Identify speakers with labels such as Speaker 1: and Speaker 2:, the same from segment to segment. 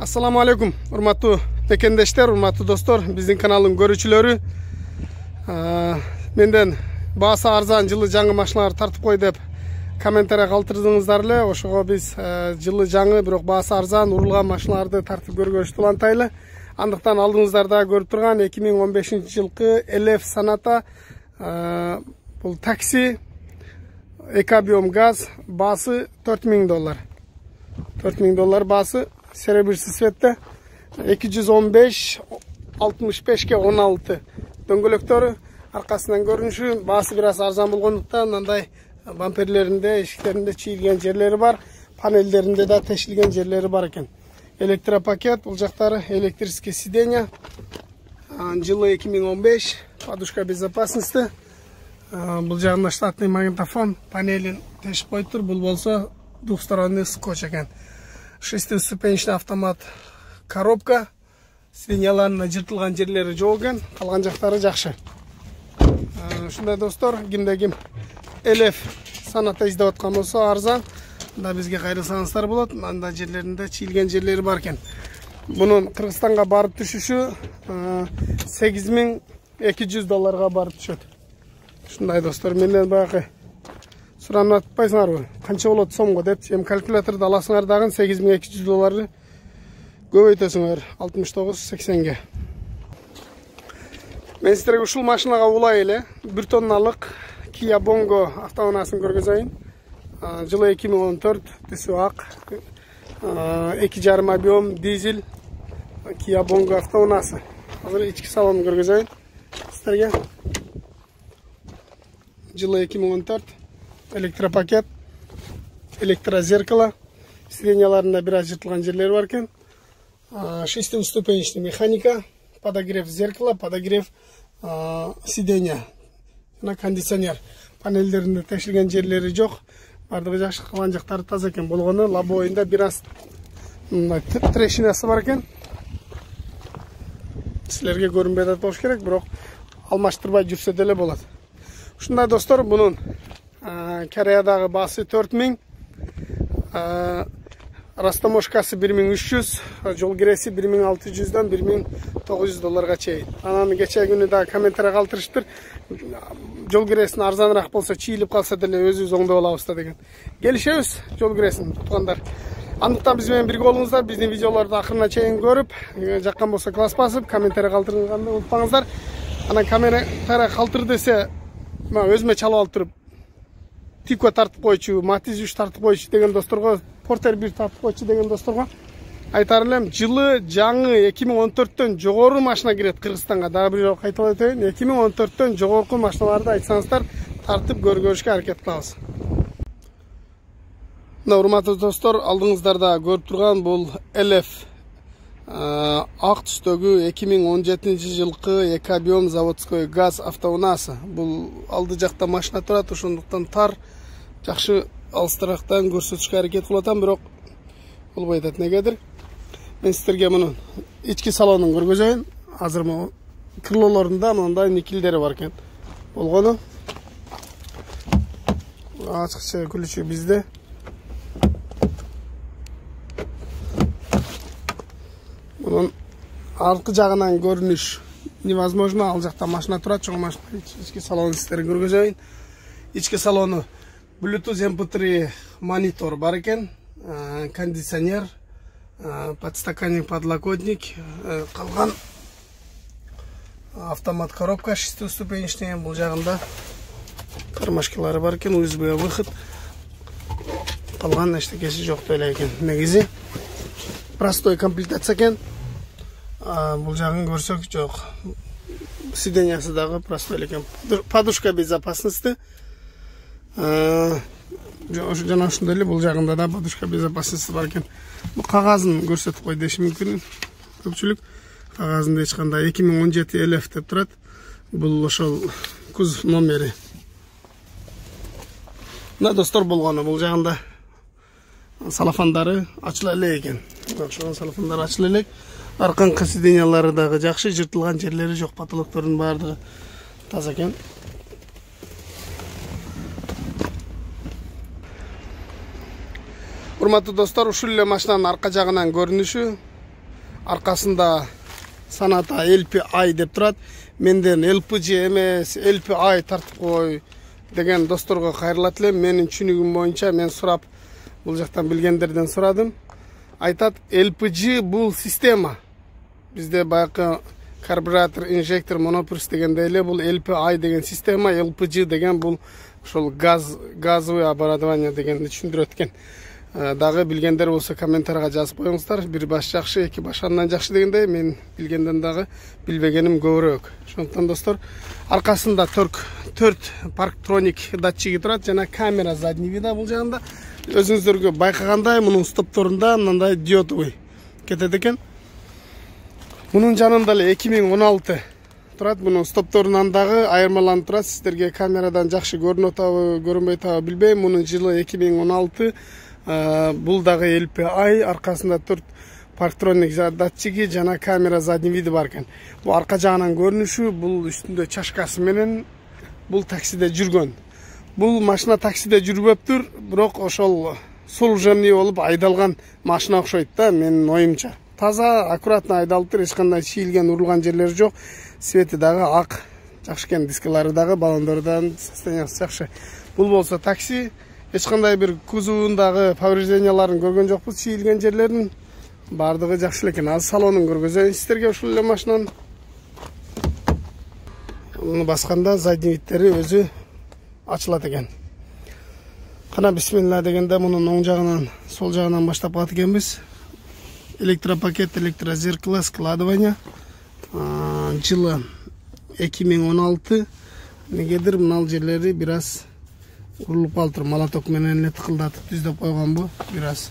Speaker 1: Assalamu alaikum, урматтуу мекендештер, урматтуу достор, биздин каналдын көрүүчүлөрү. Менден баасы арзан жылы жаңы машиналар тартып кой деп комментарий калтырдыңыздар эле. Ошого биз жылы жаңы, бирок баасы арзан урулган машиналарды тартып көргөнүштү улантайлы. Андыктан алдыңыздарда көрүп турган 2015-жылкы LF Sonata бул такси экобиом газ баасы $4000. $4000 баасы серебряный цветте 215 65 16 дөңгөлөктөрү аркасынан көрүнүшү баасы бир аз арзан болгондуктан мындай бамперлеринде, эшиктеринде чийилген жерлери бар, панелдеринде да тешилген жерлери бар экен. Электропакет, бул жактары электрический сиденья, жылы 2015, подушка безопасности, бул жагында штатный магнитофон, панелин тешип коюптур, бул болсо двухсторонний скотч экен. 6-ступенчный автомат коробка, сиденьяларына жыртылган жерлери жок экен, калган жактары жакшы. Ушундай достор, кимде ким LF Sonata издеп аткан болсо арзан, да бизге кайрылсаңыздар болот. Анда жерлеринде чийилген жерлери бар экен. Бунун Кыргызстанга барып түшүшү $8200 барып түшөт. Ушундай достор, менден баягы суранып атпайсыңарбы? Канча болот сомго деп, эми калькуляторду аласыңар дагы $8200 көбөйтөсүңөр 69-80ге. Мен сиздерге ушул машинага улай эле 1 тонналык Kia Bongo автоунаасын көргөзөйүн. Жылы 2014, түсү ак, 2,5 объем дизель Kia Bongo автоунаасы. Азыр ички салонун көргөзөйүн сиздерге. Жылы 2014, электропакет, электрозеркало, сиденьяларында бир аз жыртылган жерлери бар экен. 6-ступенчный механика, подогрев зеркала, подогрев сиденья, на кондиционер. Панелдеринде тешилген жерлери жок, бардыгы жакшы, калган жактары таза экен. Болгону лобовойунда бир аз трещинасы бар экен. Силерге көрүнбөй атат болуш керек, бирок алмаштырбай жүрсө деле болот. Ушундай достор, бунун Кореядагы баасы 4000, растаможкасы 1300, жол киреси $1600 $1900 чейин. Анан кече күнү да комментарий калтырыштыр. Жол киресин арзаныраак болсо, чийилип калса деле өзүбүз оңдоп алабыз да деген. Келишебиз жол киресин туткандар. Андыктан биз менен бирге болуңуздар. Биздин видеолорду акырына чейин көрүп, жаккан болсо класс басып, комментарий калтырганды унутпаңыздар. Анан комментарий калтыр десе, өзүмө чалып алып туруп, Тико тартып койчу, Матиз 3 тартып койчу деген досторго, Портер 1 тартып койчу деген досторго айтар элем, жылы жаңы 2014төн жогору машина кирет Кыргызстанга. Дагы бир жолу кайталап өтөйүн, 2014төн жогорку машиналарды айтсаңыздар, тартып көргөзүшкө аракет кылабыз. Мына урматтуу достор, алдыңыздарда көрүп турган бул LF ак түстөгү 2017-жылкы экобиом заводской газ автоунаасы. Бул алды жакта машина турат, ошондуктан тар, жакшы алыстырактан көрсөтүшкө аракет кылып атам, бирок болбой атат негедир. Мен сиздерге мунун ички салонун көргөзөйүн. Азыр могу крылолорунда мындай никелдери бар экен. Болгону ачыкча күлүчү бизде. Мунун аркы жагынан көрүнүш невозможно, ал жакта машина турат, чоң машина. Ички салонун сиздерге көргөзөйүн. Ички салону Bluetooth MP3 монитор бар экен, кондиционер, подстаканник, подлокотник, калган автомат коробка 6-ступенчный, бул жагында кармашкалары бар экен, USB выход. Калган эчтекеси жок деле экен. Негизи простой комплектация экен. Бул жагын көрсөк жок. Сиденьясы дагы простой экен. Подушка безопасности. Жана ушундай эле бул жагында да подушка безопасности бар экен. Бул кагазын көрсөтүп кой деши мүмкүн. Көпчүлүк кагазында эч кандай 2017 LF деп турат. Бул ошол кузов номери. Мына достор болгону бул жагында салафандары ачыла элек экен. Ошол салафандар ачыла элек. Арканкы сиденьялары дагы жакшы, жыртылган жерлери жок, потолоктордун баардыгы таза экен. Урматтуу достор, ушул эле машинанын арка жагынан көрүнүшү. аркасында саната LPI деп турат. Менден LPG эмес, LPI тартып кой деген досторго кайрылат элем. Менин түшүнүгүм боюнча мен сурап, бул жактан билгендерден сурадым. Айтат, LPG бул система. Бизде баягы карбюратор, инжектор, монопурс дегенде эле бул LPI деген система, LPG деген бул ошол газовый оборудование дегенди түшүндүрөт экен. Дагы билгендер болсо комментарийга жазып коюңуздар. Бир баш жакшы, эки баш андан жакшы дегендей, мен билгенден дагы билбегеним көбүрөөк. Ошондуктан достор, аркасында 4 парктроник датчиги турат жана камера задний вида бул жагында. Өзүңүздөргө байкагандай, мунун стопторунда мындай диодовый кетет экен. Мунун жанында эле 2016 турат. Мунун стопторунан дагы айырмаланып турат. Сиздерге камерадан жакшы көрүнүп атабы, көрүнбөй атабы билбейм. Мунун жылы 2016. Бул дагы LPI, аркасында 4 парктроник датчиги жана камера задний види бар экен. Бул арка жагынан көрүнүшү, бул үстүндө чашкасы менен бул таксиде жүргөн. Бул машина таксиде жүрбөптүр, бирок ошол служебный болуп айдалган машина окшойт да, менин оюмча. Таза, аккуратно айдалыптыр, эч кандай чийилген, урулган жерлери жок. Свети дагы ак, жакшы экен, дискалары дагы, баллондордон состояниясы жакшы. Бул болсо такси, эч кандай бир кузовундагы поврежденияларын көргөн жокпуз, чийилген жерлерин бардыгы жакшы экен. Азыр салонун көргөзөйүн сиздерге ушул эле машинанын. Муну басканда задний видтери өзү ачылат экен. Кана бисмилла дегенде мунун оң жагынан, сол жагынан баштап калат экенбиз. Электропакет, электрозеркало, складывание. Жылы 2016. Негедир мынал жерлери бир аз урулуп калыптыр. Молоток менен эле тыкылдатып түздөп койгон бу. Бир аз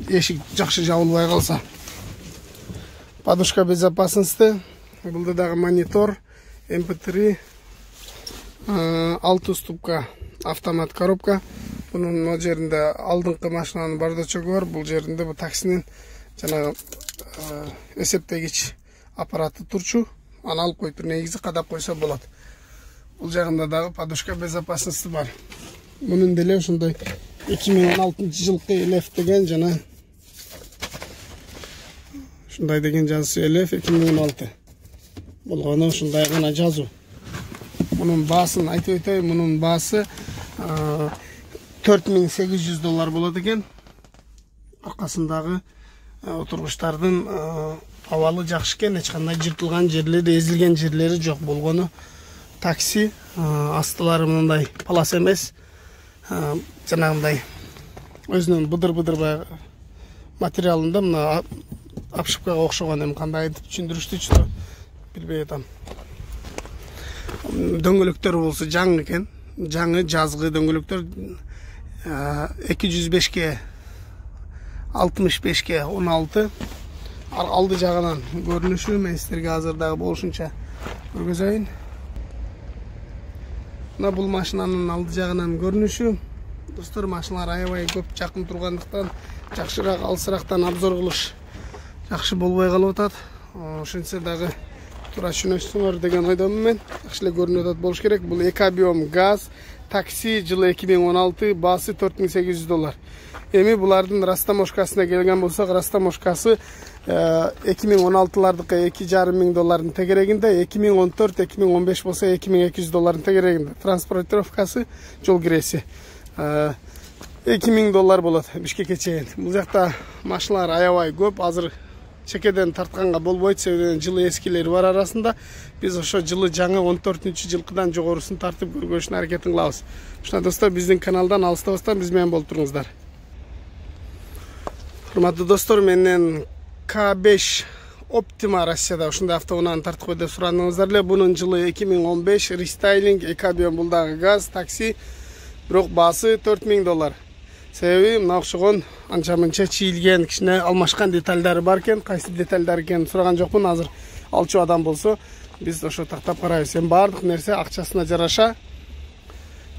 Speaker 1: эшик жакшы жабылбай калса. Подушка безопасности. Булда дагы монитор, MP3, 6 ступка автомат коробка. Бунун о жеринде алдыңкы машинанын бардачогу бар. Бул жеринде бу таксинин жана эсептегич аппараты турчу. Аны алып коюптур, негизи кадап койсо болот. Бул жагында дагы подушка безопасности бар. Мунун деле ушундай 2016 жылкы элеф деген жана ушундай деген жазышы элеф 2016 болгону ушундай гана жазуу. Мунун баасын айтып өтөйүн, мунун баасы $4800 болот экен. Аркасындагы отургучтардын абалы жакшы экен, эч кандай жыртылган жерлери, эзилген жерлери жок болгону. Такси астылары мындай палас эмес, жанагындай өзүнүн быдыр-быдыр баягы материалында мына апшыпкага окшогон, эми кандай айтып түшүндүрүштүчү билбей атам. Дөңгөлөктөр болсо жаңы экен, жаңы жазгы дөңгөлөктөр 205ке 65ке 16. Алды жагынан көрүнүшү мен сиздерге азыр дагы болушунча көргөзөйүн. Мына бул машинанын алды жагынан көрүнүшү. Достор, машиналар аябай көп жакын тургандыктан жакшыраак алысырактан обзор кылыш жакшы болбой калып атат. Ошентсе дагы туура түшүнөсүңөр деген ойдомун мен. Жакшы эле көрүнүп атат болуш керек. Бул экобиом газ такси жылы 2016, баасы $4800. Эми булардын растаможкасына келген болсок, растаможкасы 2016-лардыкы $2,500 тегерегинде, 2014-2015 болсо $2200 тегерегинде. Транспортировкасы, жол киреси $2000 болот Бишкекке чейин. Бул жакта машиналар аябай көп. Азыр чекеден тартканга болбойт, себебі жылы эскилери бар арасында. Биз ошо жылы жаңы 14-жылкыдан жогорусун тартып көргөзүшүн аракетин кылабыз. Ушундай достор, биздин каналдан алыстабастан биз менен болуп туруңуздар. Урматтуу достор, менден K5 Optima Россияда ушундай автоунааны тартып кой деп сурадыңыздар эле. Бунун жылы 2015, рестайлинг, экобиом, бул дагы газ, такси, бирок баасы $4000. Себеби мына окшогон анча-мынча чийилген, кичине алмашкан деталдары бар экен. Кайсы деталдар экенин сураган жокмун. Азыр алчу адам болсо биз ошо тактап карайбыз. Эми баардык нерсе акчасына жараша.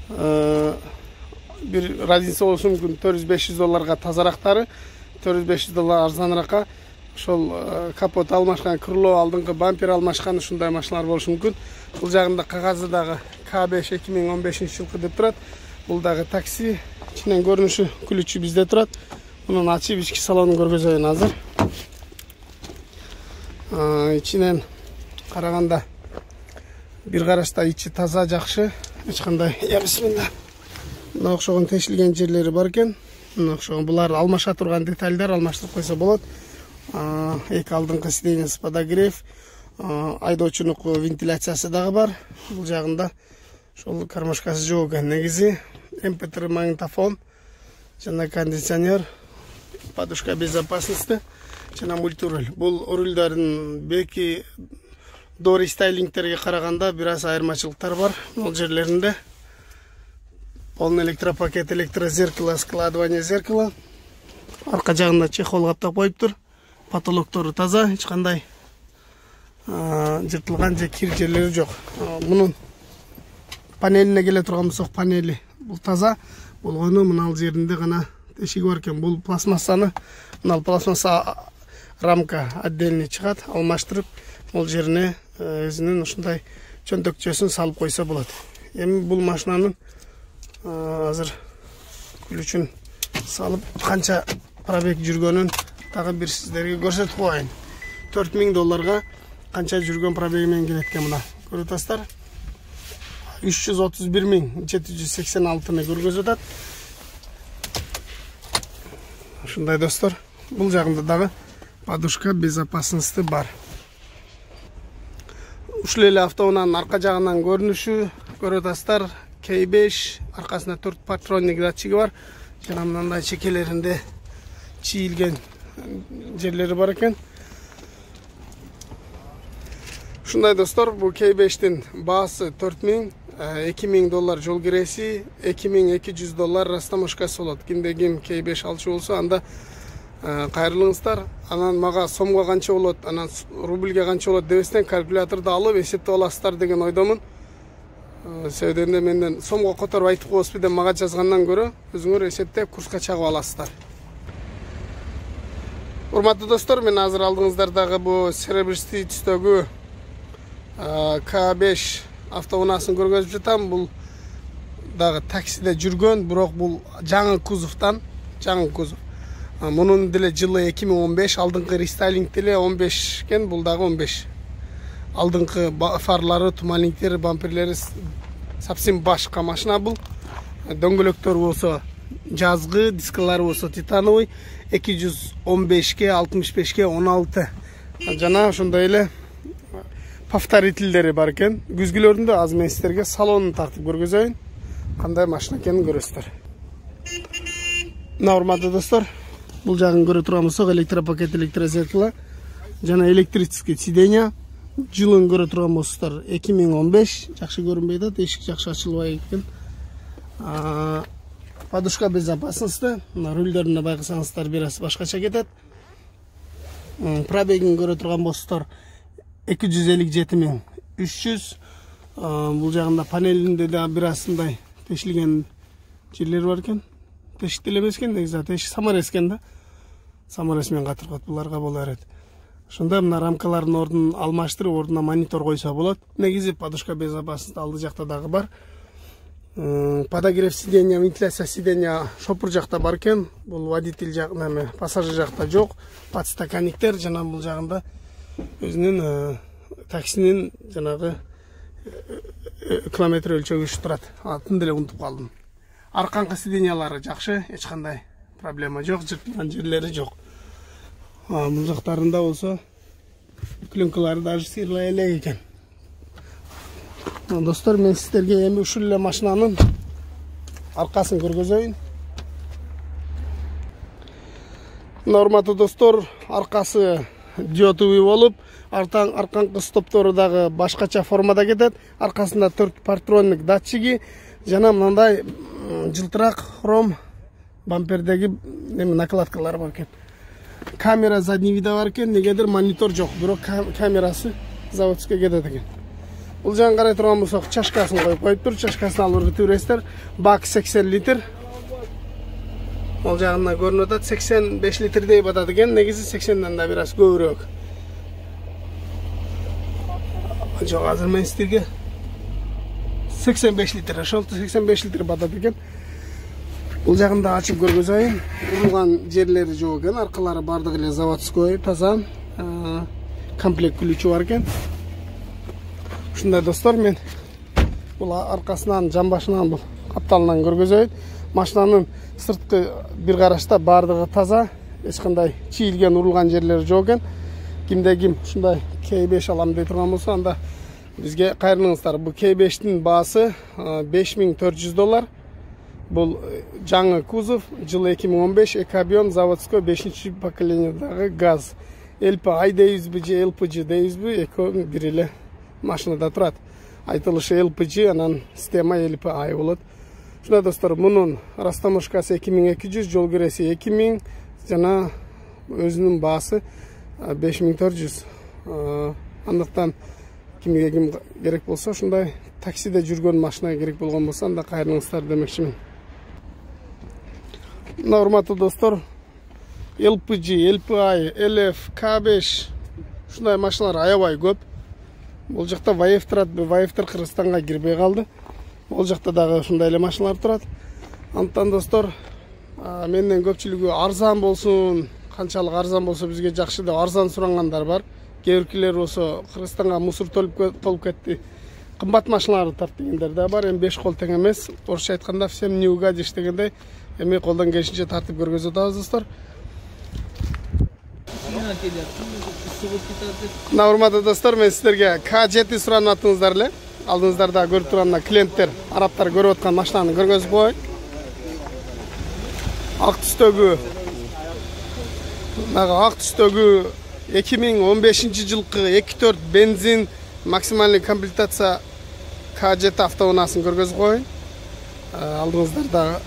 Speaker 1: Бир разница болушу мүмкүн. $400-500 тазарактары, $400-500 арзаныракка. Ошол капот алмашкан, крыло, алдыңкы бампер алмашкан ушундай машиналар болушу мүмкүн. Бул жагында кагазы дагы K5 2015-жылкы деп турат. Бул дагы такси. Ичинен көрүнүшү, күлүчү бизде турат. Мунун ачып ички салонун көргөзөйүн азыр. ичинен караганда бир карашта ичи таза, жакшы, эч кандай бисмилла мына окшогон тешилген жерлери бар экен. Мына окшогон булар алмаша турган детальдар, алмаштырып койсо болот. Эки алдыңкы сиденьясы подогрев, айдоочунуку вентиляциясы дагы бар. Бул жагында ошол кармашкасы жок экен. Негизи MP3 магнитофон жана кондиционер, подушка безопасности жана мультируль. Бул рульдардын беки до рестайлингтерге караганда бир аз айырмачылыктар бар. Бул жерлеринде полный электропакет, электрозеркало, складывание зеркала. Арка жагында чехол каптап коюптур. Потолоктору таза, эч кандай жыртылган же кир жерлери жок. Мунун панелине келе турган болсок, панели бул таза болгону, мына жеринде гана тешиги бар экен. Бул пластмассаны, мына пластмасса рамка отдельный чыгат, алмаштырып, бул жерине өзүнүн ушундай чөнтөкчөсүн салып койсо болот. Эми бул машинанын азыр ключүн салып канча пробег жүргөнүн тагы бир сиздерге көрсөтүп коеюн. $4000 канча жүргөн пробеги менен келет экен. Мына көрүп атасыздар. 331.786-ны көргөзүп атат. Ушундай достор, бул жагында дагы подушка безопасности бар. Ушул эле автоунаанын арка жагынан көрүнүшү көрүп атасыздар. K5 аркасында 4 патронник датчиги бар. Жана мындай чекелеринде чийилген жерлери бар экен. Ушундай достор, бул K5'тин баасы $4000, $2000 жол киреси, $2200 растаможкасы болот. Кимде ким K5 алчу болсо, анда кайрылыңыздар. Анан мага сомго канча болот, анан рубльге канча болот дебестен калькуляторду алып эсептеп аласыздар деген ойдомун. Себебинде менден сомго которуп айтып коесузбу деп мага жазгандан көрө, өзүңөр эсептеп курска чагып аласыздар. Урматтуу достор, мен азыр алдыңыздардагы бу серебристий түстөгү K5 автоунаасын көргөзүп жатам. Бул дагы таксиде жүргөн, бирок бул жаңы кузовтан, жаңы кузов. Мунун деле жылы 2015, алдыңкы рестайлинг деле 15 экен, бул дагы 15. Алдыңкы фарлары, туманниктери, бамперлери совсем башка машина бул. Дөңгөлөктөр болсо жазгы, дискалары болсо титановый, 215ке, 65ке, 16. Жана ошондой эле повторительдери бар экен. Күзгүлөрүндө аз мен сиздерге салонун тартып көргөзөйүн. Кандай машина экенин көрөсүздөр. Мына урматтуу достор, бул жагын көрө турган болсок, электропакет, электрозеркало жана электрический сиденья. Жылын көрө турган болсоңуздар 2015, жакшы көрүнбөй атат, эшик жакшы ачылбай экен. Подушка безопасности, мына рульдөрүнө байкасаңыздар бир аз башкача кетет. Пробегин көрө турган болсоңуздар 257.300. Бул жагында панелинде да бир аз мындай тешилген жерлер бар экен. Тешик деле эмес экен, негизи тешик саморез экен да. Саморез менен катыргат, буларга боло берет. Ошондо мына рамкалардын ордун алмаштырып, ордуна монитор койсо болот. Негизи подушка безопасности алды жакта дагы бар. Подогрев сиденья, вентиляция сиденья шопур жакта бар экен. Бул водитель жагында, пассажир жакта жок. Подстаканниктер жана бул жагында өзүнүн таксинин жанагы километр өлчөгүчү турат. Атын деле унутуп калдым. Арканкы сиденьялары жакшы, эч кандай проблема жок, жыртылган жерлери жок. Бул жактарында болсо клюнкалары даже сыйрылай элек экен. Достор, мен сиздерге эми ушул эле машинанын аркасын көргөзөйүн. Урматтуу достор, аркасы диодовый болуп, арканкы стоптору дагы башкача формада кетет. Аркасында 4 патронник датчиги жана мындай жылтырак хром бампердеги накладкалар бар экен. Камера задний вида бар экен, негедир монитор жок, бирок камерасы заводской кетет экен. Бул жагын карай турган болсок, чашкасын коюп коюптур, чашкасын алып өтүп бересиздер. Бак 80 литр. Бул жагында көрүнүп атат, 85 литр деп атат экен, негизи 80ден да бир аз көбүрөөк. Жок, азыр мен сиздерге 85 литр, ошол 85 литр батат экен. Бул жагында ачып көргөзөйүн. Урулган жерлери жок экен, аркалары бардыгы эле заводской, таза. комплект ключі бар екен. Ушундай достор, мен бұл арқасынан, жамбашынан, бұл қапталынан көргөзөйүн. Машинанын сырткы бир карашта бардыгы таза, ешқандай чийилген, урулган жерлери жок экен. Кимде ким ушундай K5 алам дей турган болсо, анда бизге кайрылыңыздар. Бул K5'тин баасы $5400. Бұл жаңы кузов, жылы 2015, экобъем, заводской 5-ші поколениядагы газ. LPI дейбизби же LPG дейбизби, экөө бир эле машинада турат. Айтылышы LPG, анан система LPI болот. Шундай достор, мунун растаможкасы 2200, жол киреси 2000, жана өзүнүн баасы 5400. Андыктан кимге ким керек болсо, ушундай таксиде жүргөн машина керек болгон болсо, анда кайрылыңыздар демекчимин. Урматтуу достор, LPG, LPI, LF, K5 ушундай машиналар аябай көп. Бул жакта Ваев турат, Ваевтер Кыргызстанга кирбей калды. Ол жакта дагы ушундай эле машиналар турат. Антан достор, менден көпчүлүгү арзан болсун, канчалык арзан болсо бизге жакшы деп арзан сурангандар бар. Кээ биркилер болсо Кыргызстанга мусор толуп кетти, кымбат машиналарды тарт дегендер да бар. Эми 5 кол тең эмес. Орусча айтканда всем не угодишь дегендей, эми колдон келишинче тартып көргөзүп атабыз достор. Урматтуу достор, мен сиздерге K7 суранып аттыңыздар эле. Алдыңыздарда көрүп турган клиенттер, араптар көрүп аткан машинаны көргөзүп коеюн. Ак түстөгү 2015 жылкы 2.4 бензин максимальный комплектация K7 автоунаасын көргөзүп коеюн. Алдыңыздарда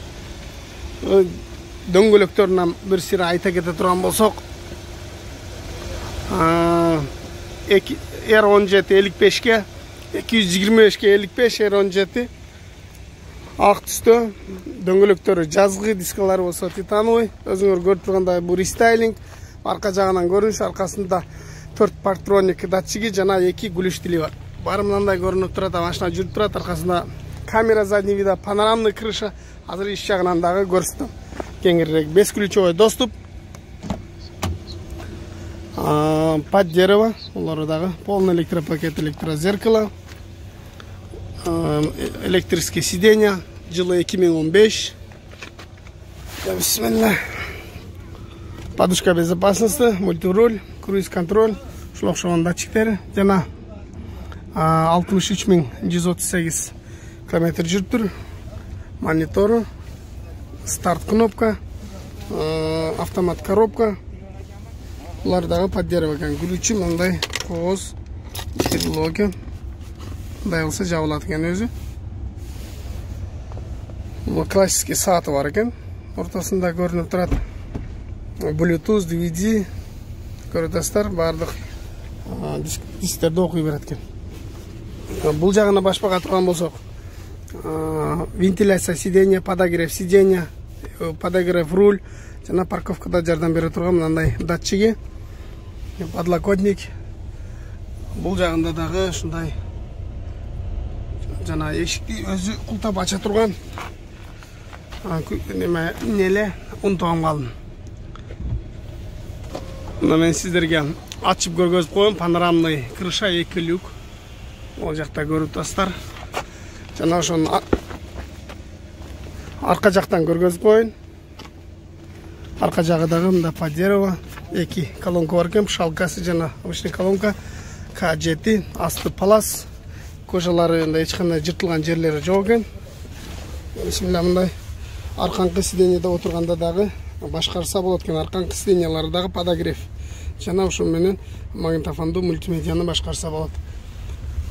Speaker 1: дөңгөлөктөрүнөн бир сире айта кете турган болсок, R17 55-ке 225-ке 55 R17 ак түстө, дөңгөлөктөрү жазгы, дискалары болсо титановый. Өзүңөр көрүп тургандай бул рестайлинг. Арка жагынан көрүнүш, аркасында 4 парктроник датчиги жана 2 гүлүш тили бар. Баары мындай көрүнүп турат, машина жүрүп турат. Аркасында камера задний вида, панорамный крыша. Азыр иш жагынан дагы көрсөтөм. Кеңирирээк бесключевой доступ. Под дерево, улары дагы полный электропакет, электрозеркало. Электрические сиденья, жылы 2015. Бисмилlah. Подушка безопасности, мультируль, круиз-контроль, ушул датчиктери жана 63138 км жүрүп тур. Монитору, старт кнопка, автомат коробка. Булар дагы под дерево экен. Ключи мындай кооз, шедлоги. Мындай болсо жабылат экен өзү. Бул классический сааты бар экен. Ортосунда көрүнүп турат. Bluetooth, DVD, көрөтөсүздөр, баардык дисктерди окуй берет экен. Бул жагына башпага турган болсок, вентиляция сиденья, подогрев сиденья, подогрев руль, жана парковкада жардам бере турган мындай датчиги, подлокотник. Бул жагында дагы ушундай жана эшикти өзү култап ача турган неле унутуп калдым. Мына мен сиздерге ачып көргөзүп коем. Панорамный крыша, 2 люк. Ол жакта көрүп турасыздар. Жана ошонун арка жактан көргөзүп коеюн. Арка жагы дагы мында под дерево, 2 колонка бар экен, шалкасы жана обычный колонка. K7 асты палас. Кожалары эч кандай жыртылган жерлери жок экен. Бисмилlah, мындай арканкы сиденьеде отурганда дагы башкарса болот экен. Арканкы сиденьялары дагы подогрев. Жана ошол менен магнитофондуу мультимедианы башкарса болот.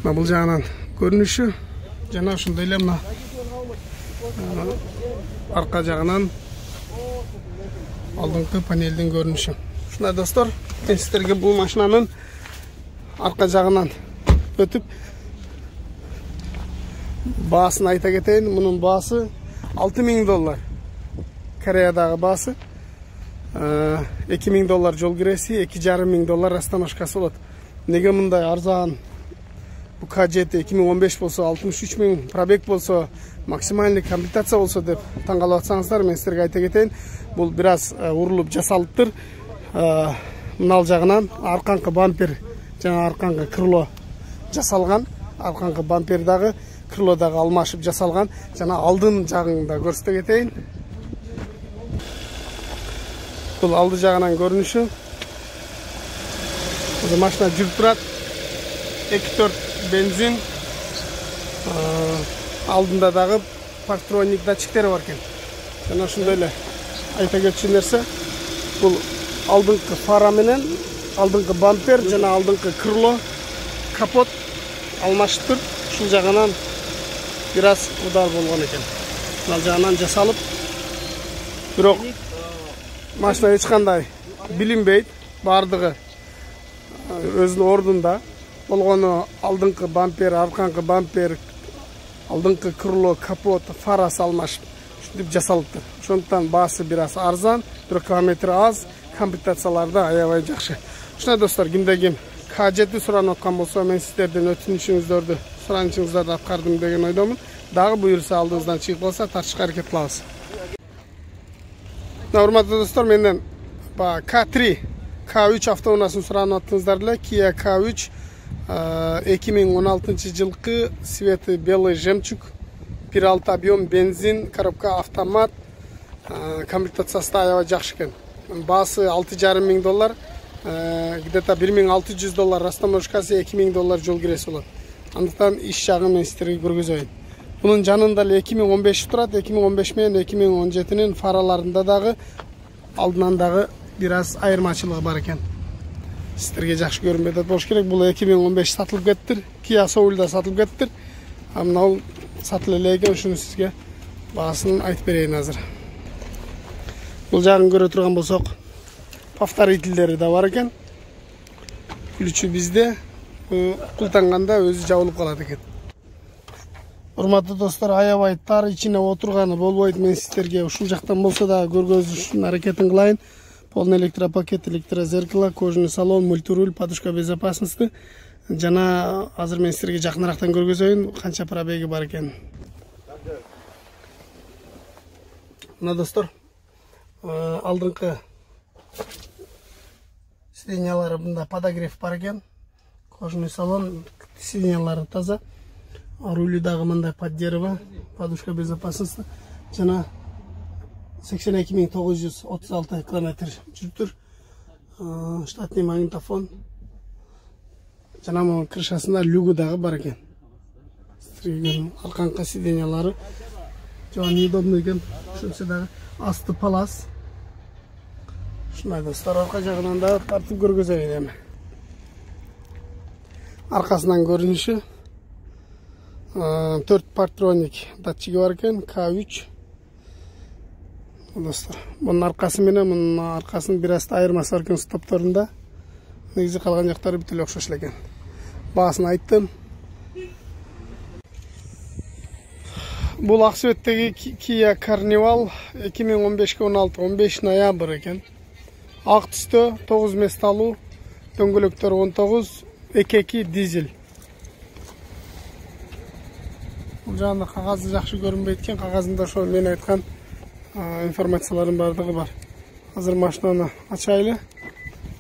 Speaker 1: Мына бул жагынан көрүнүшү жана ошондой эле мына арка жагынан алдыңкы панелдин көрүнүшү. Ушундай достор, мен сиздерге бул машинанын арка жагынан өтүп баасын айта кетейин. Мунун баасы $6000. Кореядагы баасы $2000 жол киреси, $2500 растаможкасы болот. Неге мындай арзан? Бу K7 2015 болсо 63000, пробег болсо, максимальный комплектация болсо деп таң калып атсаңыздар, мен сиздерге айта кетейин. Бул бир аз урулуп жасалыптыр. Мынал жагынан арканкы бампер жана арканкы крыло жасалган, арканкы бампер дагы крыло дагы алмашып жасалган. Жана алдын жагын да көрсөтө кетейин. Бул алды жагынан көрүнүшү. Бул машина жүрүп турат. 2.4 бензин. Алдында дагы парктроник датчиктери бар экен. Жана ушундай эле айта кетчү нерсе, бул алдыңкы фара менен алдыңкы бампер жана алдыңкы крыло, капот алмашып тур. Ушул жагынан бир аз удар болгон экен. Ал жагынан жасалып, бирок машина эч кандай билинбейт, бардыгы өзүнүн ордунда. Болгону алдыңкы бампер, арканкы бампер, алдыңкы крыло, капот, фарасы алмашып ушинтип жасалыптыр. Ошондуктан баасы бир аз арзан, бирок километри аз, комплектациялары да аябай жакшы. Ушундай достор, кимде-ким K7 суранып аткан болсо, мен сиздерден өтүнүшүңүздөрдү, суранышыңыздарды аткардым деген ойдомун. Дагы буюрса алдыбыздан чыгып калса тартышка аракет кылабыз. Урматтуу достор, менден K3, K3 автоунаасын суранып аттыңыздар эле. Kia K3 2016 жылкы, цвети белый жемчуг, 1.6 объем, бензин, коробка автомат, комплектациясы да аябай жакшы экен. Баасы $6,5 миң, где-то $1,600 растаможкасы, $2,000 жол киреси болот. Андыктан иш жагын мен сиздерге көргөзөйүн. Бунун жанында эле 2015 турат, 2015 менен 2017нин фараларында дагы алдынан дагы бир аз айырмачылыгы бар экен. Сиздерге жакшы көрүнбөйт болуш керек. Бул 2015 сатылып кеттир. Kia Soul да сатылып кеттир. Мына сатылып эле экен, ушуну сизге баасын айтып берейин азыр. Бул жагын көрө турган болсок, повторительдери да бар экен. Ключү бизде, култанганда өзү жабылып калат экен. Урматтуу достор, аябай тар, ичине отурганы болбойт. Мен сиздерге ушул жактан болсо да көргөзүштүн аракетин кылайын. Полный электропакет, электрозеркало, кожаный салон, мультируль, подушка безопасности. Жана азыр мен сиздерге жакынырактан көргөзөйүн, канча пробеги бар экен. Мына достор, алдыңкы сиденьялары мында подогрев бар экен. Кожаный салон, сиденьялары таза. Руль дагы мындай под дерево, подушка безопасности. Жана 82.936 км жүрүптүр. Штатный магнитофон. Жана мына крышасында люгу дагы бар экен. Арканкы сиденьялары жана неудобно экен. Ушунча дагы асты палас. Ушундай достор, арка жагынан да тартып көргөзөйүн эми. Аркасынан көрүнүшү 4 парктроник датчиги бар экен, K3. Достор, bunun аркасы менен мунун аркасынын бир аз айырмасы бар экен стопторунда. Негизи калган жактары бүт эле окшош экен. Баасын айттым. Бул ак цветтеги Kia Carnival 2015-16, 15 ноябрь экен. Ак түстө, 9 месталуу, дөңгөлөктөр 19, 2.2 дизель. Бул жагында кагазы жакшы көрүнбөйт экен. Кагазында ошо мен айткан информациялардын бардыгы бар. Азыр машинаны ачайлы.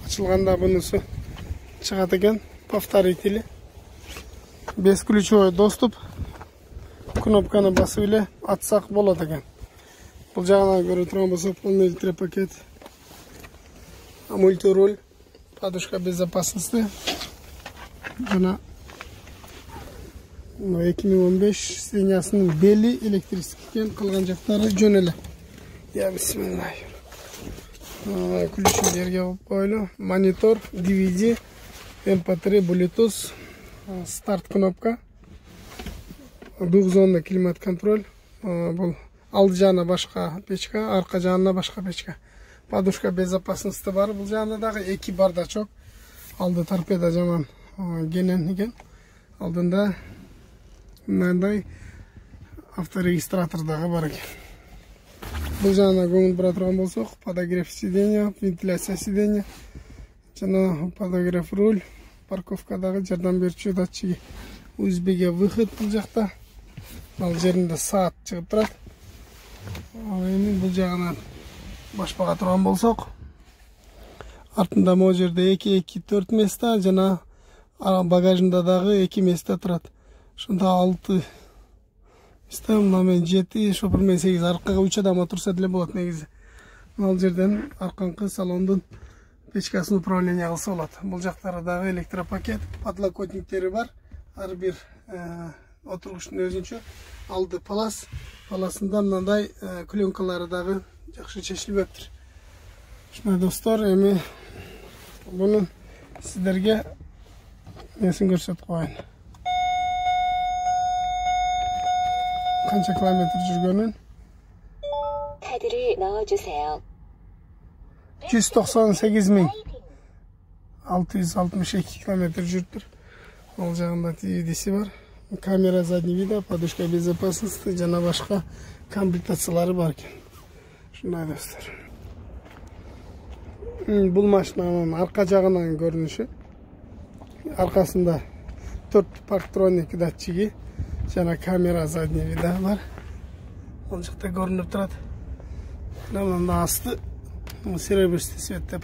Speaker 1: Ачылганда бунусу чыгат экен. Повторители. Бесключевой доступ. Кнопканы басып эле атсак болот экен. Бул жагынан көрө турган болсок, полный электропакет, мультируль, подушка безопасности. Жана 2015 сиденьясынын бели электрический экен, калган жактары жөн эле. Я бисмилlah. Ключу жерге койлу. Монитор, DVD, MP3, Bluetooth, старт кнопка, двухзонный климат контроль. Бул алды жагына башка печка, арка жагына башка печка. Подушка безопасности бар. Бул жагында дагы 2 бардачок. Алды торпеда жаман кенен экен. Алдында мындай авторегистратор дагы бар экен. Бул жагына көңүл бура турган болсок, подогрев сиденья, вентиляция сиденья, жана подогрев руль, парковкадагы жардам берүүчү датчиги. USB-ге выход бул жакта. Ал жеринде саат чыгып турат. Эми бул жагынан башпага турган болсок, артында могу жерде 2-4 места жана Багажында дагы 2 месте турат. Ушунда 6 месте, мына мен 7, шопур мен 8, аркага 3 адам отурса деле болот негизи. Ал жерден арканкы салондун печкасын управление кылса болот. Бул жактары дагы электропакет, подлокотниктери бар. Ар бир отургучтун өзүнчө. Алды палас, паласында мындай клёнкалары дагы жакшы чечилбептир. Ушундай достор, эми буну сиздерге несин көрсөтүп коеюн. Канча километр жүргөнүн?
Speaker 2: 카드를 넣어주세요.
Speaker 1: 198.662 километр жүрүптүр. Ал жагында TVD'си бар. Камера задний вида, подушка безопасности жана башка комплектациялары бар экен. Ушундай достор. Бул машинанын арка жагынан көрүнүшү. Аркасында 4 парктроник датчиги жана камера задний вида бар. Ал жакта көрүнүп турат. Мына асты серебристый цветте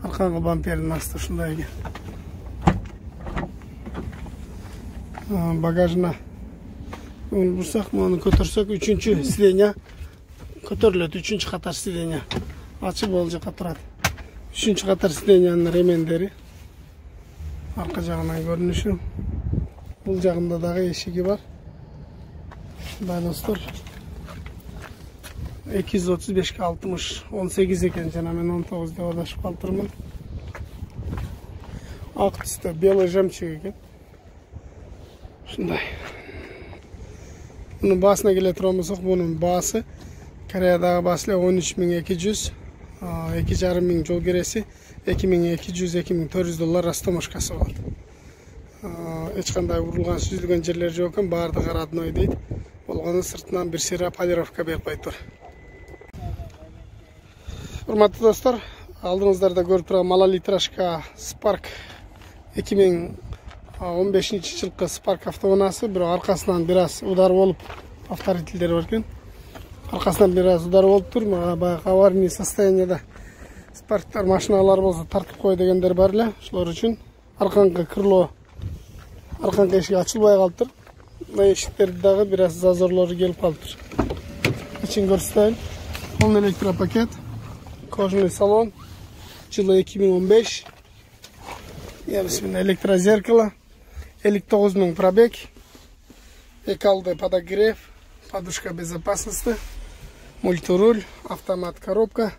Speaker 1: арканкы бампердин асты ушундай экен. Багажына бурсак, муну көтөрсөк, 3-чү сиденья көтөрүлөт. 3-чү катар сиденья ачып ал жака турат. 3-чү катар сиденьянын ремендери арка жагынан көрүнүшү. Бул жагында дагы эшиги бар. Ушундай достор. 235 60 18 экен, жана мен 19 деп адашып калтырмын. Ак түстө белый жемчуг экен. Ушундай. Мунун баасына келе турган болсок, мунун баасы Кореядагы баасы 13200, 2,5 миң жол кереси, 2200-2400 доллар растаможкасы болот. Эч кандай урулган, сүзүлгөн жерлер жок экен, баардыгы родной дейт. Болгону сыртынан бир сыйра полировка берип коюптур. Урматтуу достор, алдыңыздарда көрүп турган малолитражка Spark 2015 жылкы Spark автоунаасы, бирок аркасынан бир аз удар болуп, повторительдер бар экен. Аркасынан бир аз удар болуптур. Баягы аварийный состояниеда Sparktар машиналар болсо тартып кой дегендер бар эле. Ошолор үчүн арканкы крыло, арканкы эшик ачылбай калыптыр. Мына эшиктерди дагы бир аз зазорлору келип калыптыр. Эчин көрсөтөйүн. Полный электропакет, кожаный салон, жылы 2015. Электрозеркало, 59 000 пробег, экалды подогрев, подушка безопасности, мультируль, автомат коробка.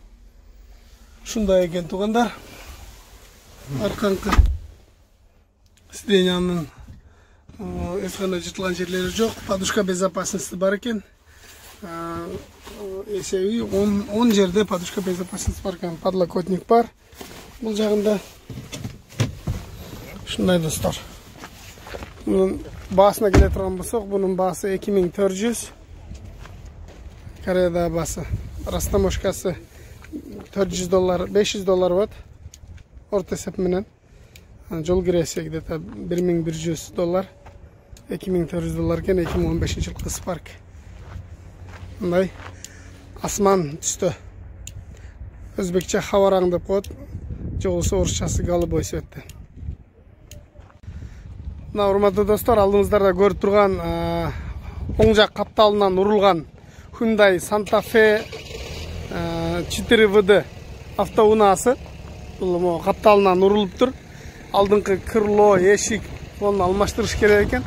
Speaker 1: Ушундай экен туугандар. Арканкы сиденьянын эч кандай жыртылган жерлери жок. Подушка безопасности бар экен. Эсеби 10 жерде подушка безопасности бар экен. Подлокотник бар. Бул жагында ушундай достор. Мунун баасына келе турган болсок, бунун баасы 2400. Кореяда баасы. Растаможкасы 400 доллар, 500 доллар болот. Орто эсеп менен. Жол киреси где-то 1100 доллар. 2400 доллар экен, 2015 жылкы Spark. Мындай асман түстө. Өзбекче хавараң деп коет. Же болсо орусчасы голубой цветте. Мына урматтуу достор, алдыңыздарда көрүп турган оң жак капталынан урулган Hyundai Santa Fe 4WD автоунаасы. Бул капталынан урулуптур. Алдыңкы крыло, эшик болун алмаштырыш керек экен.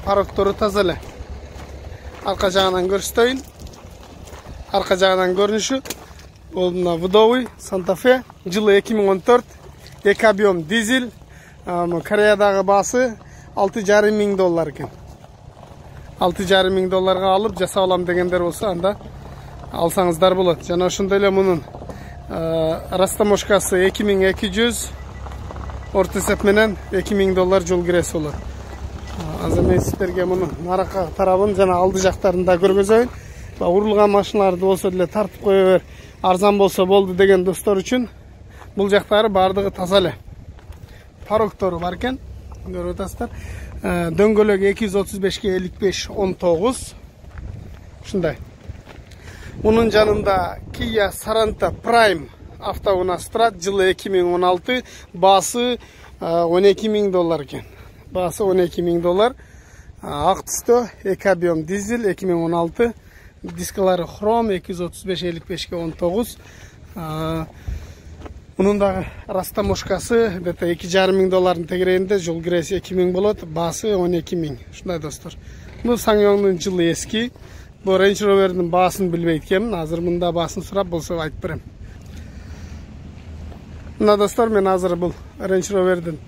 Speaker 1: Пароктору таза эле. Арка жагынан көрсөтөйүн. Арка жагынан көрүнүшү. Бул мына Вдовый Santa Fe, жылы 2014, эки объем дизель. Кореядагы баасы 6,5 миң доллар экен. 6,5 миң долларга алып жасап алам дегендер болсо, анда алсаңыздар болот. Жана ошондой эле мунун растаможкасы 2200, орто эсеп менен 2 миң доллар жол киреси болот. Азыр мен сиздерге мунун наракка тарабын жана алды жактарын да көргөзөйүн. Урулган машиналарды болсо деле тартып кое бер, арзан болсо болду деген достор үчүн бул жактары баардыгы таза эле. Пароктору бар экен, көрүп атасыздар. Дөңгөлөк 235 55 19. Ушундай. Мунун жанында Kia Sorento Prime автоунаасы турат, жылы 2016, баасы $12.000 eкен. Басы $12.000. Ак түстө, 2 объем дизель 2016. Дискалары хром 235/55/19. Мунун дагы растаможкасы где-то $2.500 тегерегинде, жол киреси 2.000 болот, басы 12.000. Ушундай достор. Бул Саңёңдун жылы эски. Бул Range Rover'дин баасын билбейт экенмин. Азыр мында баасын сурап болсо айтып берем. Мына достор, мен азыр бул Range Rover'дин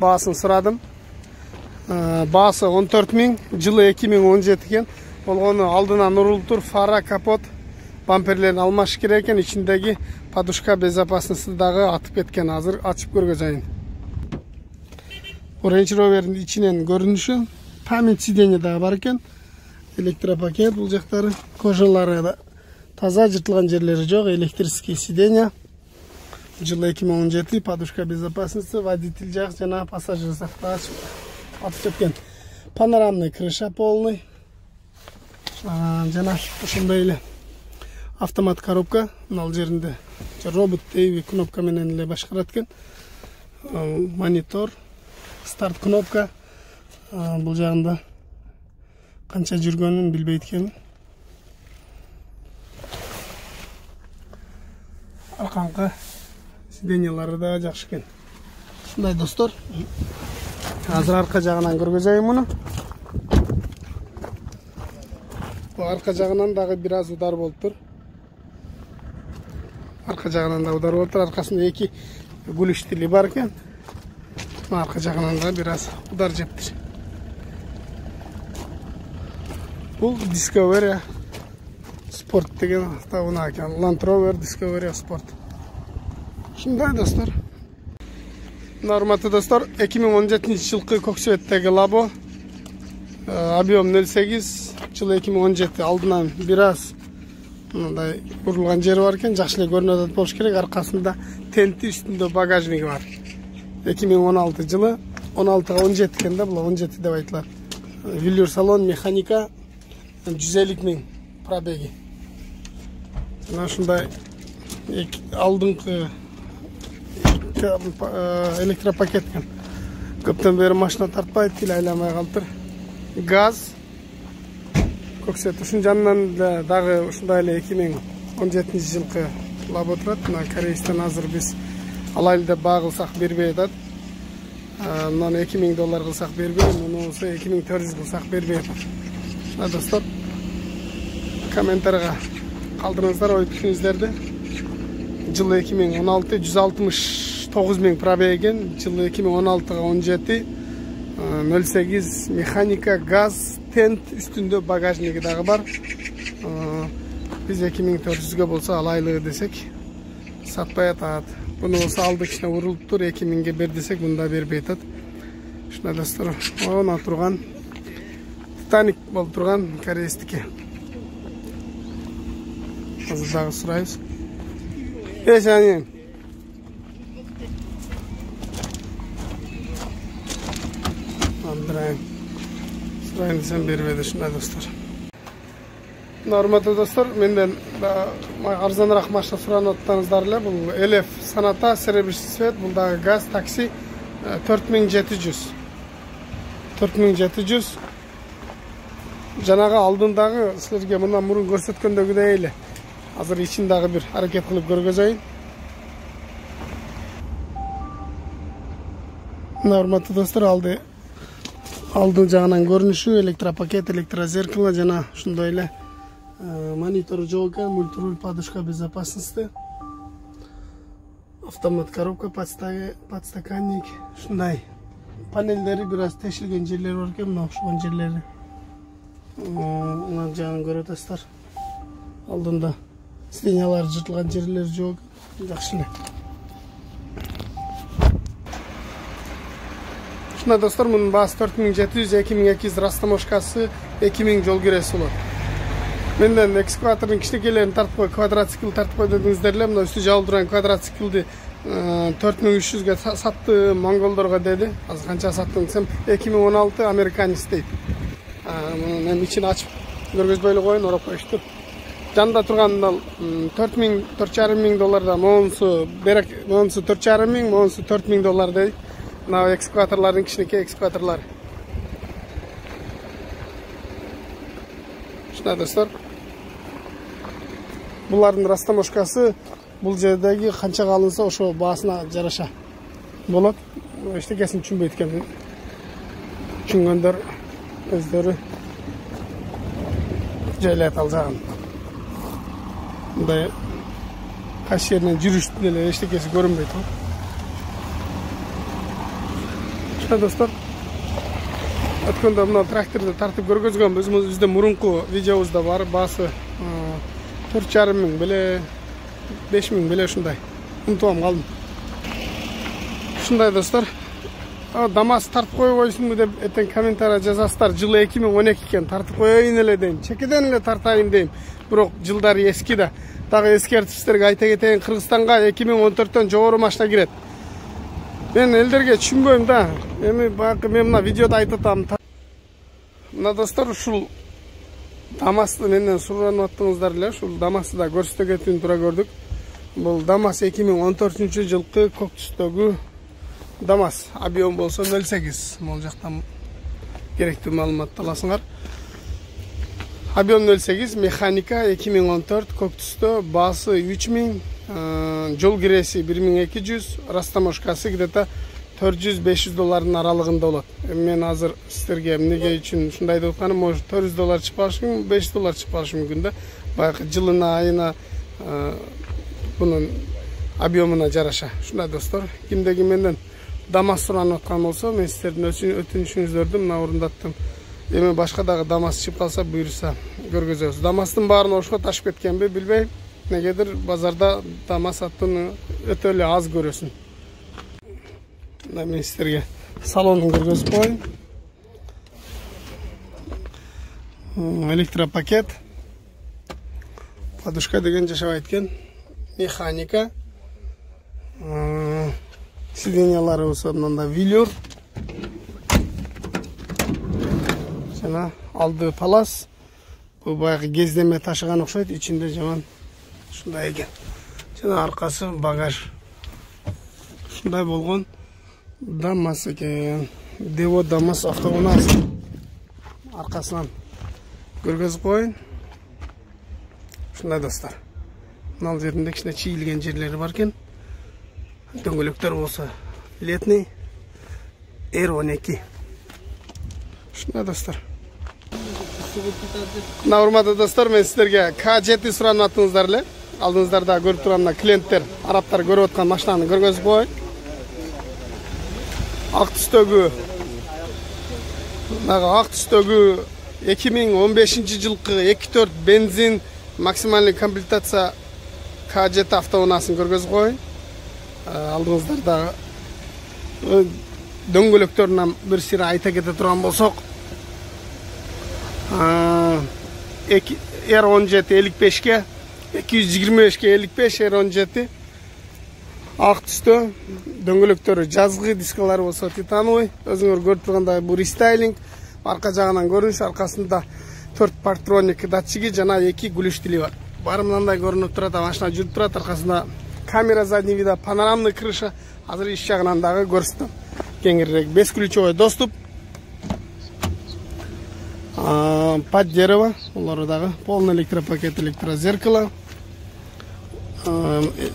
Speaker 1: баасын сурадым. Баасы 14.000, жылы 2017 экен. Болгону алдынан урултур, фара, капот, бамперлерин алмаш керек экен. Ичиндеги подушка безопасности дагы атып кеткен. Азыр ачып көргөзөйүн. Бул Range Rover'дин ичинен көрүнүшү. Память сиденье дагы бар экен. Электропакет бул жактары, кожалары да таза, жыртылган жерлери жок. Электрический сиденье. Жылы 2017, подушка безопасности, водитель жак жана пассажир сактагыч атып кеткен. Панорамный крыша полный. Жана ошондой эле автомат коробка. Мына жеринде робот дейби кнопка менен эле башкарат экен. Монитор, старт кнопка. Бул жагында канча жүргөнүн билбейт экенмин. Арканкы сиденьялары да жакшы экен. Ушундай достор. Азыр арка жагынан көргөзөйүн муну. Бул арка жагынан дагы бир аз удар болуптур. Арка жагынан да удар болуптур. Аркасында 2 гулич тили бар экен. Арка жагынан да бир аз удар жептир. Бул Discovery Sport деген автоунаа экен. Land Rover Discovery Sport. Ушундай достор. Урматтуу достор, 2017 жылкы көксөттөгү лабо. Объем 0.8, жылы 2017 алдынан бир аз мындай урулган жери бар экен, жакшы эле көрүнүп атат болуш керек. Аркасында тенти, үстүндө багажниги бар. 2016 жылы 16га 17 экен да, бул 17 деп айтылат. Велюр салон, механика, 150.000 пробеги. Мына ушундай алдыңкы электропакет экен. Көптөн бери машина тартпайт, тил айламай калыптыр. Газ. Көксөт ушун жанынан дагы ушундай эле 2017 жылкы лабо турат. Мына Корейстен азыр биз алайлы деп баа кылсак бербей атат. Мынаны $2.000 кылсак бербей, мунусу 2.400 кылсак бербей атат. Достор, комментарийга калтырыңыздар ой пикириңиздерди. Жылы 2016 169.000 пробеген, жылы 2016га 17, 0.8 механика, газ, тент, үстүндө багажниги дагы бар. Биз 2.400га болсо алайлы десек сатпай атат. Буну болсо алды кичине урулуптур, 2.000ге бер десек мында бербей атат. Ушундай достор, мына турган Titanic болуп турган корейстики. Азыр дагы сурайбыз. Эшани. Андрей. Сурайын десем бербейди, ушундай достор. Урматтуу достор, менден арзаныраак машина суранып атсаңыздар эле, бул LF Sonata серебряный цвет, бул дагы газ такси 4700. 4700. Жанагы алдындагы силерге мындан мурун көрсөткөндөгүдөй эле. Азыр ичин дагы бир аракет кылып көргөзөйүн. Урматтуу достор, алдын жагынан көрүнүшү, электропакет, электрозеркало жана ушундай эле монитор жок экен, мультируль, подушка безопасности, автомат коробка, подстаканник, ушундай панелдери бир аз тешилген жерлери бар экен, мына окшогон жерлери. Мына жагын көрүп атасыздар. Алдында сиденьялар жыртылган жерлер жок, жакшы эле. Ушундай достор, мунун баасы 4700, 2002 растаможкасы, 2000 жол киреси болот. Менден экскаватордун кичинекейлерин тартып кой, квадроцикл тартып кой дедиңиздер эле. Мына үстү жабылып турган квадроциклди 4300га сатты монголдорго деди. Азыр канча саттым десем 2016 американец дейт. Мен ичин ачып көргөзбөй эле коеюн, ороп коюштур. Жанында турган $4.500 монусу $4.500, монусу $4.000 дейт. Мына экскаваторлардын кичинекей экскаваторлары. Ушундай достор. Булардын растаможкасы бул жердеги канча алынса ошо баасына жараша болот. Эчтекесин түшүнбөйт экен. Түшүнгөндөр өздөрү жайлап алжаган. Мындай кайсы жеринен жүрүштү эле эчтекеси көрүнбөйт. Ушундай достор. Өткөндө мына тракторду тартып көргөзгөнбүз. Бизде мурунку видеобузда бар. Баасы 4,5 миң беле 5 миң беле ушундай. Унутуп калдым. Ушундай достор. Дамас тартып койбойсуңбу деп этен комментарий жазасыздар. Жылы 2012 экен, тартып коеюн эле дейм. Чекеден эле тартайын дейм. Бирок жылдары эски да. Дагы эскертип сиздерге айта кетейин, Кыргызстанга 2014төн жогору машина кирет. Мен элдерге түшүнбөйм да. Эми бакы мен мына видеода айтып атам. Мына достор, ушул Дамасты менден суранып аттыңыздар эле. Ушул Дамасты да көрсөтөт тура көрдүк. Бул Дамас 2014-жылкы көк түстөгү Дамас. Объем болсо 0,8. Бул жактан керектүү маалыматты аласыңар. Объем 0,8, механика 2014, көк түстө, баасы 3000, жол киреси 1200, растаможкасы где-то $400-500 аралыгында болот. Мен азыр сиздерге эмнеге үчүн ушундай деп атканым, может $400 чыгып калышы мүмкүн, $500 чыгып калышы мүмкүн да. Баягы жылына, айына бунун объемуна жараша. Ушундай достор, кимдеги менден Дамас суранып аткан болсо, мен сиздердин өтүнүшүңүздөрдү мына орундаттым. Эми башка дагы Дамас чыгып калса буйруса көргөзөбүз. Дамастын баарын ошко ташып кеткенби билбейм. Негедир базарда Дамас атын өтө эле аз көрөсүн. Мына мен сиздерге салонун көргөзүп коеюн. Электропакет. Подушка деген жашабайт экен. Механика. Сиденьялары болсо мындай велюр. Жана алды палас. Бул баягы кездеме ташыган окшойт, ичинде жаман ушундай экен. Жана аркасы багаж. Ушундай болгон Дамас экен. Дево Дамас автоуназ. Аркасынан көргөзүп коеюн. Ушундай достор. Мына жеринде кичине чийилген жерлери бар экен. Дөңгөлөктөр болсо летний R12. Ушундай достор. Мына урматтуу достор, мен сиздерге K7 суранып аттыңыздар эле. Алдыңыздарда көрүп турган мына клиенттер, араптар көрүп аткан машинаны көргөзүп коеюн. Ак түстөгү 2015-жылкы 2.4 бензин максималный комплектация K7 автоунаасын көргөзүп коеюн. Алдыңыздарда дөңгөлөктөрүнөн бир сыйра айта кете турган болсок, R17 55-ке 225-ке 55 R17 ак түстө, дөңгөлөктөрү жазгы, дискалары болсо титановый. Өзүңөр көрүп тургандай бул рестайлинг. Арка жагынан көрүнүш, аркасында 4 партроник датчиги жана 2 гүлүш тили бар. Баары мындай көрүнүп турат, машина жүрүп турат, аркасында камера задний вида, панорамный крыша. Азыр иш жагынан дагы көрсөтөм. Кеңирирээк бесключевой доступ. Под дерево, улары дагы полный электропакет, электрозеркало.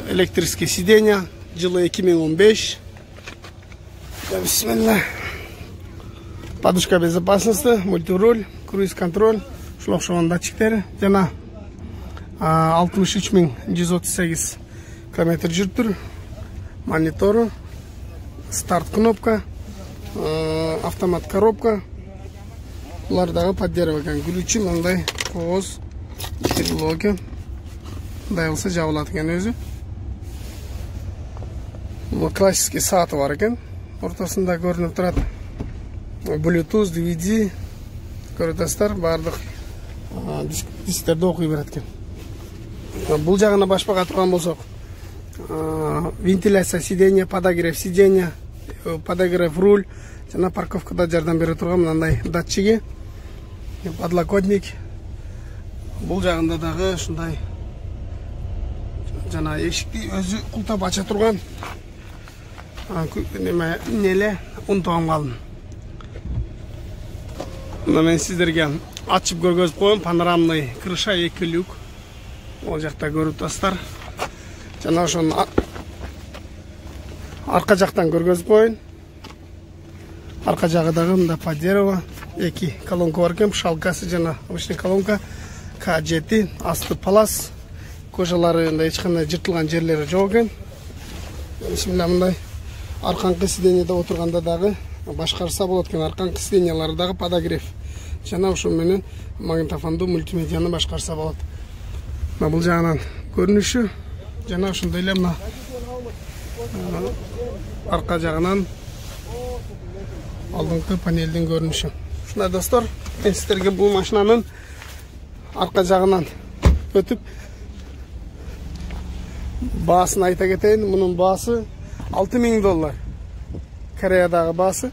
Speaker 1: Электрические сиденья, жылы 2015. Бисмилlah. Подушка безопасности, мультируль, круиз-контроль, ушул окшогон датчиктери жана 63138 км жүрүптүр. Монитору, старт кнопка, автомат коробка. Булар дагы под дерево экен. Ключи мындай кооз ишетилип экен. Мындай болсо жабылат экен өзү. Бул классический сааты бар экен. Ортосунда көрүнүп турат. Bluetooth, DVD, көрөтөсүздөр, баардык дисктерди окуй берет экен. Бул жагына башпага турган болсок, вентиляция сиденья, подогрев сиденья, подогрев руль, жана парковкада жардам бере турган мындай датчиги, подлокотник. Бул жагында дагы ушундай жана эшикти өзү култап ача турган неме неле унутуп калдым. Мына мен сиздерге ачып көргөзүп коем. Панорамный крыша 2 люк. Ол жакта көрүп атасыздар. Жана ошону арка жактан көргөзүп коеюн. Арка жагы дагы мында по дерево 2 колонка бар экен. Шалкасы жана обычный колонка К7, асты палас. Кожалары эч кандай жыртылган жерлери жок экен. Бисмилла, мындай арканкы сиденьеде отурганда дагы башкарса болот экен. Арканкы сиденьялары дагы подогрев. Жана ошол менен магнитофондуу мультимедианы башкарса болот. Мына бул жагынан көрүнүшү жана ошондой эле мына арка жагынан алдыңкы панелдин көрүнүшү. Ушундай достор, мен сиздерге бул машинанын арка жагынан өтүп баасын айта кетейин. Мунун баасы $6000. Кореядагы баасы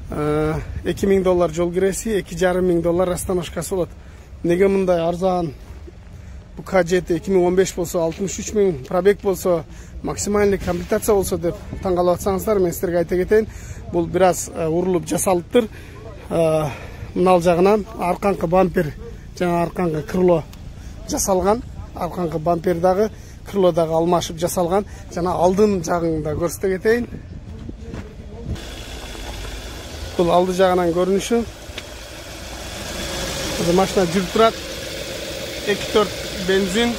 Speaker 1: $2000 жол киреси, $2500 остановкасы болот. Неге мындай арзан? Бу К7 2015 болсо 63000, пробег болсо, максимальный комплектация болсо деп таң калып атсаңыздар, мен сиздерге айта кетейин. Бул бир аз урулуп жасалыптыр. Мынал жагынан арканкы бампер жана арканкы крыло жасалган. Арканкы бампер дагы, крыло дагы алмашып жасалган. Жана алдын жагында көрсөтө кетейин. Бул алды жагынан көрүнүшү. Машина жүрүп турат. 2.4 бензин.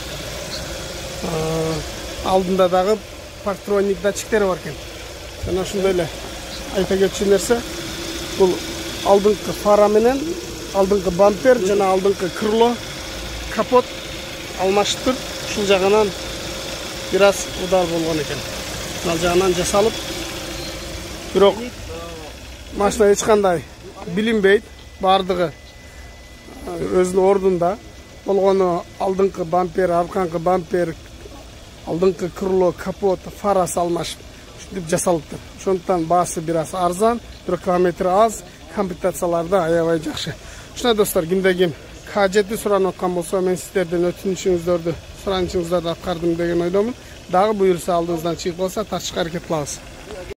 Speaker 1: Алдында дагы парктроник датчиктери бар экен. Жана ошондой эле айта кетчү нерсе, бул алдыңкы фара менен алдыңкы бампер жана алдыңкы крыло, капот алмашыптыр. Ушул жагынан бир аз удар болгон экен. Ал жагынан жасалып, бирок машина эч кандай билинбейт. Бардыгы өзүнүн ордунда. Болгону алдыңкы бампер, арканкы бампер, алдыңкы крыло, капот, фарасы алмашып деп жасалыптыр. Ошондуктан баасы бир аз арзан, бирок километри аз, комплектациялары да аябай жакшы. Ушундай достор, кимде ким К7 суранып аткан болсо, мен сиздерден өтүнүшүңүздөрдү, суранышыңыздарды аткардым деген ойдомун. Дагы буюрса алдыңыздан чыгып калса тартышка аракет кылабыз.